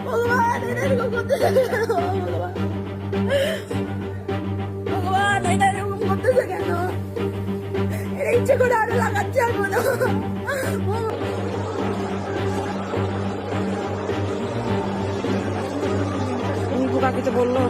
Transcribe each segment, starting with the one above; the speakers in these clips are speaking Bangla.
ভগবান এটা এরকম করতেছে কেন? ভগবান ভগবান এটা এরকম করতেছে কেন? এটা ইচ্ছে করে আরো লাগাচ্ছে আর মনে কাকিতে বললো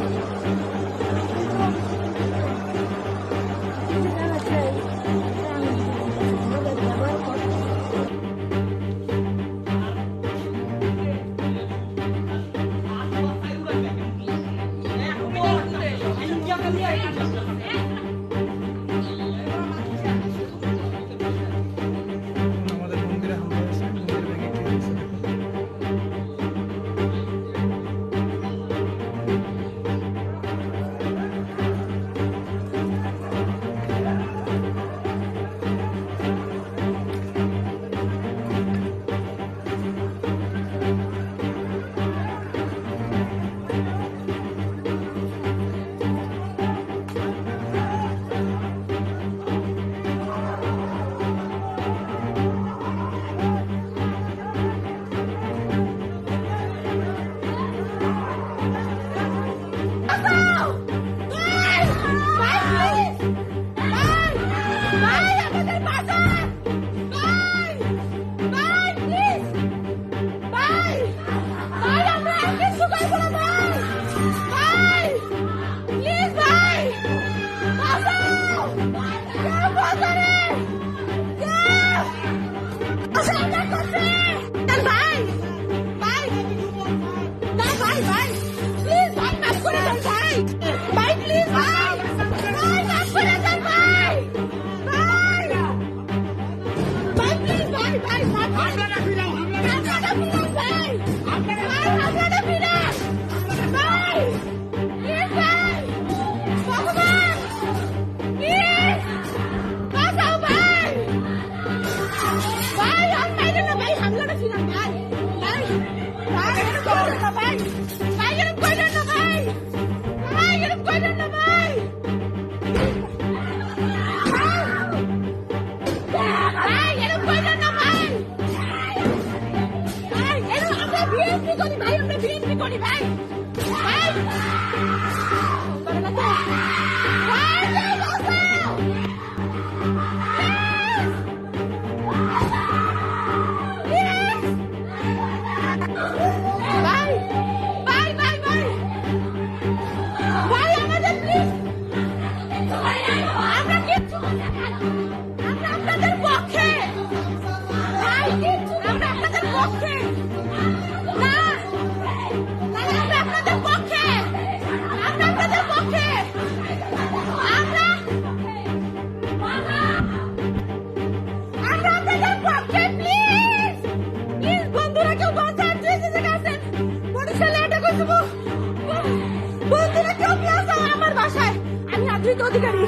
অধিকারী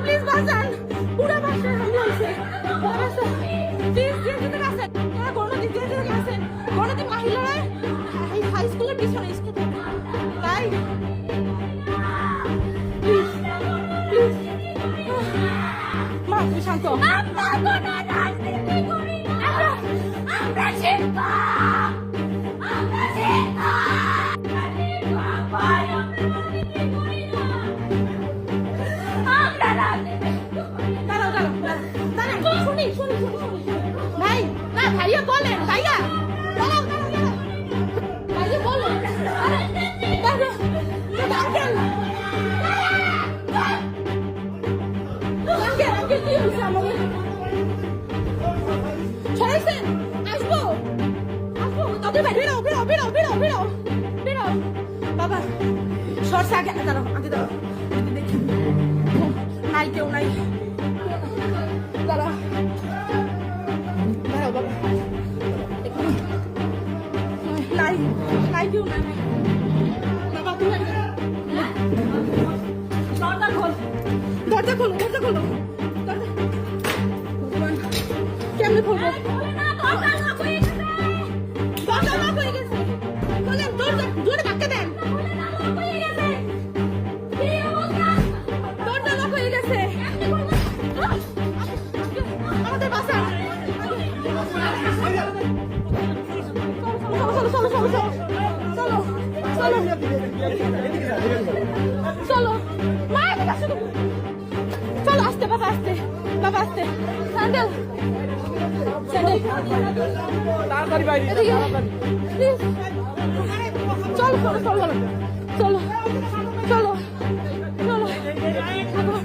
প্লিজ বাঁচান পুরো বাসায় হামলা হয়েছে প্লিজ যেতে গেছেন তারা গণতি যেতে গেছেন গণতি মহিলারা এই হাই স্কুলের পিছনে স্কুল তাই প্লিজ প্লিজ মা তুমি শান্ত ভাই না ভাইয়া বলেন ভাইয়া ভাইয়া বলেন ছড়াইছেন আসবো আসবো তাদের ভাই বেরো বেরো বেরো বেরো বেরো বেরো বাবা সরষে আগে দাঁড়াও আগে দাঁড়াও দেখি নাই কেউ নাই দাঁড়া দাঁড়াও বাবা নাই নাই কেউ নাই বাবা তুমি দরজা খোলো দরজা খোলো ভগবান কেমনে খুলবো দরজা লক হয়ে গেছে খোলেন দরজা জোরে ধাক্কা দেন দরজা লক হয়ে গেছে আমাদের বাসা চলো চলো চলো চলো চলো চলো চলো মায়ের কাছে চলো আসতে বাবা আসতে স্যান্ডেল স্যান্ডেল তাড়াতাড়ি বাইরে এদিকে প্লিজ চলো চলো চলো চলো চলো চলো চলো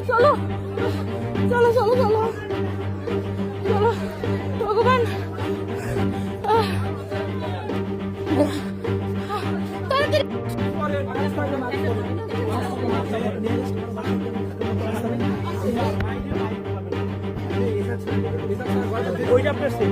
চলো চলো চলো চলো ভগবান তাড়াতাড়ি ওইটা আপনার সিট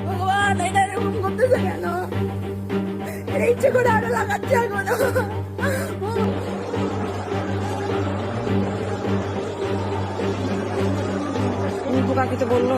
ভগবান এটা এরকম করতেছে কেন ইচ্ছে করে আরো লাগাচ্ছে এখন কাকিতে বললো